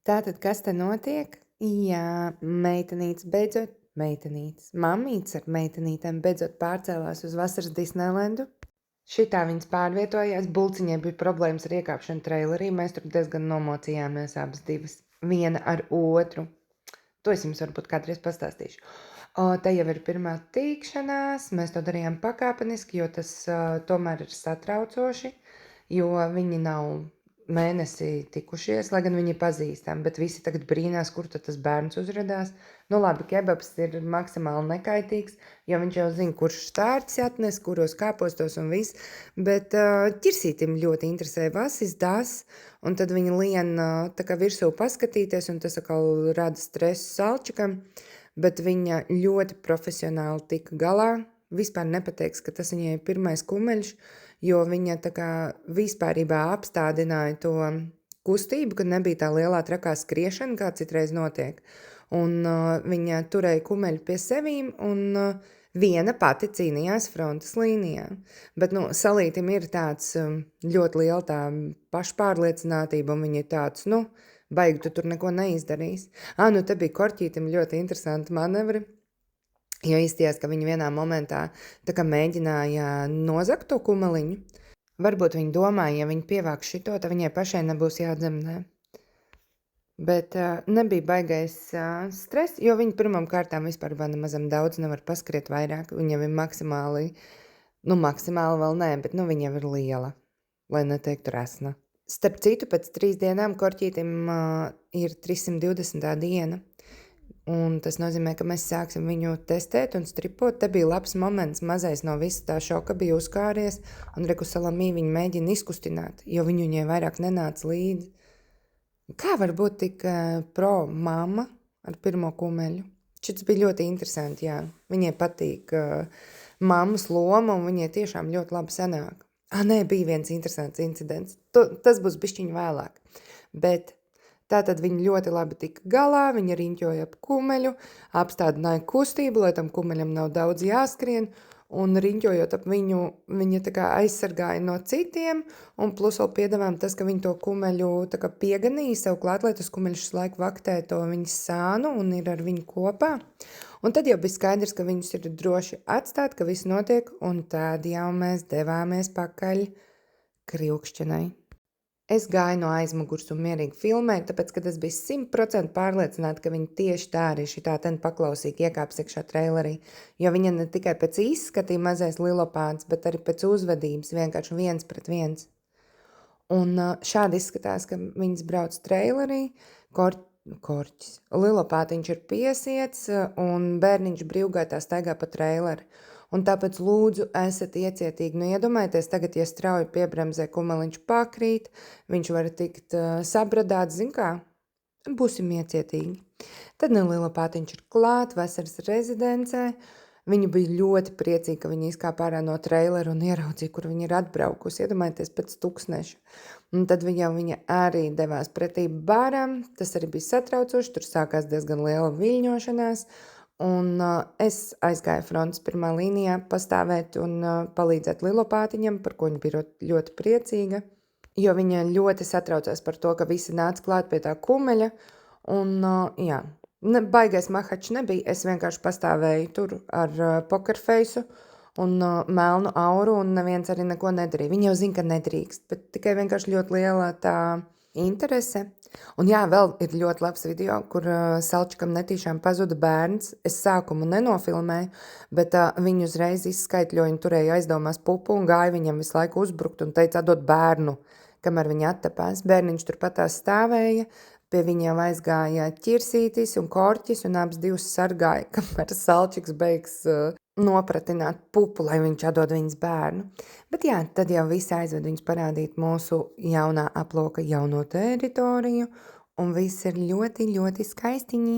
Tātad, kas te notiek? Jā, mammītes ar meitenītēm beidzot pārcēlās uz vasaras Disneylandu. Šitā viņas pārvietojās, Bulciņai bija problēmas ar iekāpšanu trailerī, mēs tur diezgan nomocījāmies abas divas, viena ar otru. To es jums varbūt kādreiz pastāstīšu. Te jau ir pirmā tikšanās, mēs to darījām pakāpeniski, jo tas tomēr ir satraucoši, jo viņi nav mēnesi tikušies, lai gan viņi pazīstam, bet visi tagad brīnās, kur tad tas bērns uzradās. Nu labi, kebabs ir maksimāli nekaitīgs, jo viņš jau zina, kurš stārcis atnes, kuros kāpostos un viss, bet ķirsītim ļoti interesē vasis, das, un tad viņi lien tā kā virsū paskatīties, un tas atkal rada stresu salčikam, bet viņa ļoti profesionāli tika galā, vispār nepateiks, ka tas viņai ir pirmais kumeļš, jo viņa tā kā vispārībā apstādināja to kustību, kad nebija tā lielā trakā skriešana, kā citreiz notiek. Un viņa turēja kumeļu pie sevīm, un viena pati cīnījās frontes līnijā. Bet, salītim ir tāds ļoti liela tā pašpārliecinātība, un viņa ir tāds, baigi, tu tur neko neizdarīs. Te bija Korķītim ļoti interesanti manevri. Jo izties, ka viņi vienā momentā tā kā mēģināja nozagt to kumeliņu. Varbūt viņi domāja, ja viņi pievāks šito, tad viņai pašai nebūs jādzemdē. Bet nebija baigais stress, jo viņi pirmām kārtām vispār nemazam daudz nevar paskriet vairāk. Viņa ir maksimāli vēl nē, bet viņa jau ir liela, lai neteiktu resna. Starp citu, pēc 3 dienām Korķītim ir 320. diena. Un tas nozīmē, ka mēs sāksim viņu testēt un stripot. Te bija labs moments, mazais no visa tā šoka bija uzkāries, un Reku Salamī viņu mēģina izkustināt, jo viņai vairāk nenāca līdzi. Kā var būt tik pro mamma ar pirmo kumeļu? Šis bija ļoti interesanti, jā. Viņai patīk mammas loma, un viņai tiešām ļoti labi sanāk. Bija viens interesants incidents. Tas būs bišķiņ vēlāk. Bet tātad viņi ļoti labi tika galā, viņa riņķoja ap kumeļu, apstādināja kustību, lai tam kumeļam nav daudz jāskrien, un riņķojot ap viņu, viņa tā kā aizsargāja no citiem, un plus vēl piedevām tas, ka viņa to kumeļu tā kā pieganīja sev klāt, lai tas kumeļš laiku vaktē to viņas sānu un ir ar viņu kopā. Un tad jau bija skaidrs, ka viņus ir droši atstāt, ka viss notiek, un tad jau mēs devāmies pakaļ Kriukšķenai. Es gāju no aizmugurs un mierīgi filmēju, tāpēc, kad es biju 100% pārliecināta, ka viņa tieši tā arī šitā ten paklausīgi iekāps iekšā trailerī, jo viņa ne tikai pēc izskatīja mazais lilopāds, bet arī pēc uzvedības vienkārši 1-1. Un šādi izskatās, ka viņas brauc trailerī, Korķis. Lilopātiņš ir piesiets un bērniņš brīvgaitā staigā pa traileri. Un tāpēc lūdzu, esat iecietīgi. Iedomājieties, tagad, ja strauji piebremzē kumeliņš pakrīt, viņš var tikt sabradāts, zin kā, būsim iecietīgi. Tad Lilopātiņš ir klāt, vasaras rezidencē. Viņa bija ļoti priecīga, ka viņa izkāpa ārā no traileru un ieraudzīja, kur viņa ir atbraukusi. Iedomājieties pēc tuksneša. Un tad viņa arī devās pretī bāram. Tas arī bija satraucoši, tur sākās diezgan liela viļņošanās. Un es aizgāju frontes pirmā līnijā pastāvēt un palīdzēt Lilopātiņam, par ko viņa bija ļoti priecīga, jo viņa ļoti satraucās par to, ka visi nāca klāt pie tā kumeļa, un baigais mahačs nebija, es vienkārši pastāvēju tur ar pokerfeisu un melnu auru, un neviens arī neko nedarīja. Viņa jau zina, ka nedrīkst, bet tikai vienkārši ļoti liela tā interese. Un vēl ir ļoti labs video, kur Salčikam netīšām pazuda bērns. Es sākumu nenofilmēju, bet viņu uzreiz izskaitļoja un turēja aizdomās pupu un gāja viņam visu laiku uzbrukt un teica atdot bērnu, kamēr viņa attapās. Bērniņš turpatās stāvēja, pie viņiem aizgāja ķirsītis un Korķis un abas divas sargāja, kamēr Salčiks beigs nopratināt pupu, lai viņš atdod viņas bērnu. Bet tad jau visi aizved viņus parādīt mūsu jaunā aploka jauno teritoriju, un viss ir ļoti, ļoti skaistiņi.